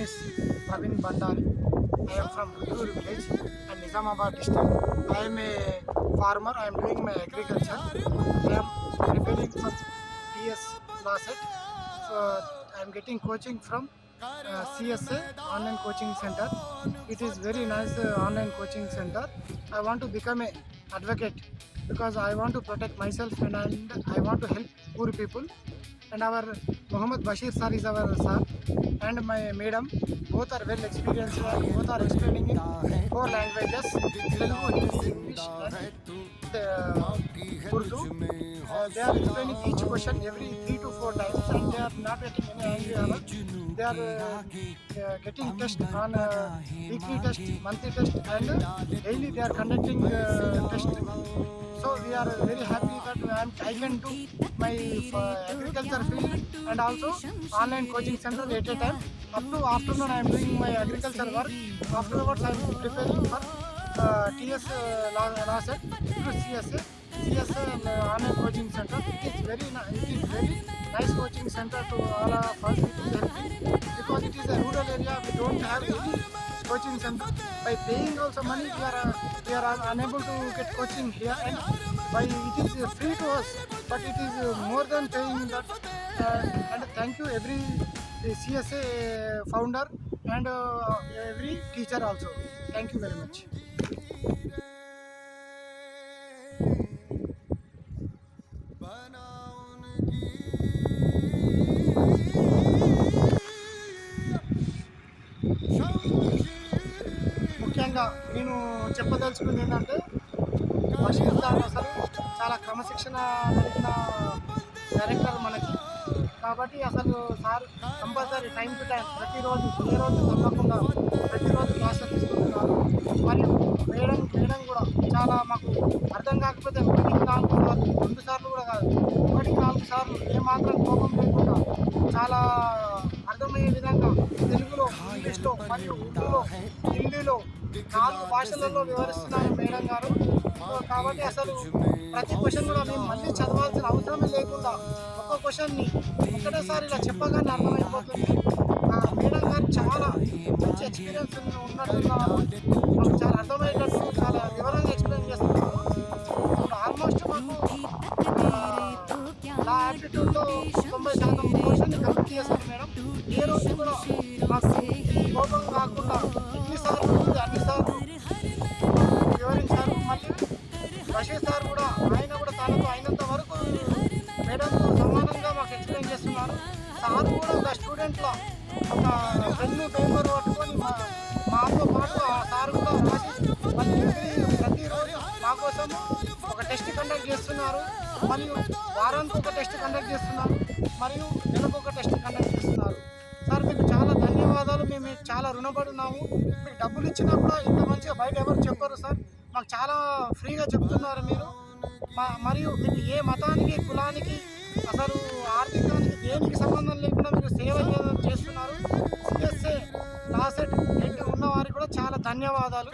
is Praveen Bandari. I am from Rudur village and Nizamabad district. I am a farmer. I am doing my agriculture. I am preparing for TS Laset. So I am getting coaching from CSA online coaching center. It is very nice online coaching center. I want to become a advocate because I want to protect myself and I want to help poor people. And our Muhammad Bashir sir is our sir and my madam. Both are well experienced. Both are explaining in 4 languages: Telugu, Hindi, English, and Urdu. They are explaining each question every 3 to 4 times, and they are not getting any angry on us. They are getting test on weekly test, monthly test, and daily they are conducting test. So we are very happy that I can do my agriculture field and also online coaching center at a time. Up to afternoon I am doing my agriculture work. Afterwards I am preparing for TS Laset through CSA online coaching center. It is very nice coaching center to all of us. It is helping because it is a rural area. We don't have any coaching center. By paying also money, we are unable to get coaching here, and by it is free to us, but it is more than paying that. And thank you every CSA founder and every teacher also. Thank you very much. ముఖ్యంగా నేను చెప్పదలుచుకుంది ఏంటంటే Basheer sir అసలు చాలా క్రమశిక్షణ కలిగిన director మనకి. కాబట్టి అసలు sir compulsory time to time ప్రతిరోజు ఏ రోజు తప్పకుండా ప్రతిరోజు క్లాసులు తీసుకుంటున్నారు. మరియు మేడం కూడా చాలా మాకు అర్థం కాకపోతే 1-4 సార్లు 2 సార్లు కూడా కాదు 1-4 సార్లు ఏమాత్రం కోపం లేకుండా చాలా అర్థమయ్యే విధంగా తెలుగులో, ఇంగ్లీష్లో మరియు ఉర్దూలో, హిందీలో 4 భాషలలో వివరిస్తున్నారు మేడం గారు. కాబట్టి అసలు ప్రతి క్వశ్చన్ కూడా మేము మళ్ళీ చదవాల్సిన అవసరమే లేకుండా ఒక్క క్వశ్చన్ని ఒకటేసారి ఇలా చెప్పగానే అర్థమైపోతుంది. మేడం గారు చాలా మంచి ఎక్స్పీరియన్స్ ఉన్నట్టున్నారు. మాకు చాలా అర్థమయ్యేటట్టు చాలా వివరంగా ఎక్స్ప్లెయిన్ చేస్తున్నారు. ఆల్మోస్ట్ మాకు నా యాప్టిట్యూడ్లో 90% క్వశ్చన్ కంప్లీట్ చేశారు మేడం. ఏ రోజు కూడా మాకు కోపం కాకుండా అన్నిసార్లు వివరించారు. మళ్ళీ బషీర్ సార్ కూడా ఆయన కూడా తనకు అయినంత వరకు మేడంతో సమానంగా మాకు ఎక్స్ప్లెయిన్ చేస్తున్నారు. సార్ కూడా ఒక స్టూడెంట్లో ఒక పెన్ను పేపర్ పట్టుకొని మాతో పాటు ఆ సార్ కూడా రాసి ప్రతిరోజు మా కోసము ఒక టెస్ట్ కండక్ట్ చేస్తున్నారు. మరియు వారానికి ఒక టెస్ట్ కండక్ట్ చేస్తున్నారు, మరియు నెలకు ఒక టెస్ట్ కండక్ట్ చేస్తున్నారు. సార్ మీకు చాలా ధన్యవాదాలు. మేము మీకు చాలా రుణపడున్నాము. మీకు డబ్బులు ఇచ్చినా కూడా ఇంత మంచిగా బయట ఎవరు చెప్పరు సార్. మాకు చాలా ఫ్రీగా చెప్తున్నారు మీరు. మరియు మీకు ఏ మతానికి, కులానికి, అసలు ఆర్థికానికి దేనికి సంబంధం లేకుండా మీరు సేవ చేస్తున్నారు. CSA లాసెట్ హెడ్ ఉన్న వారికి కూడా చాలా ధన్యవాదాలు.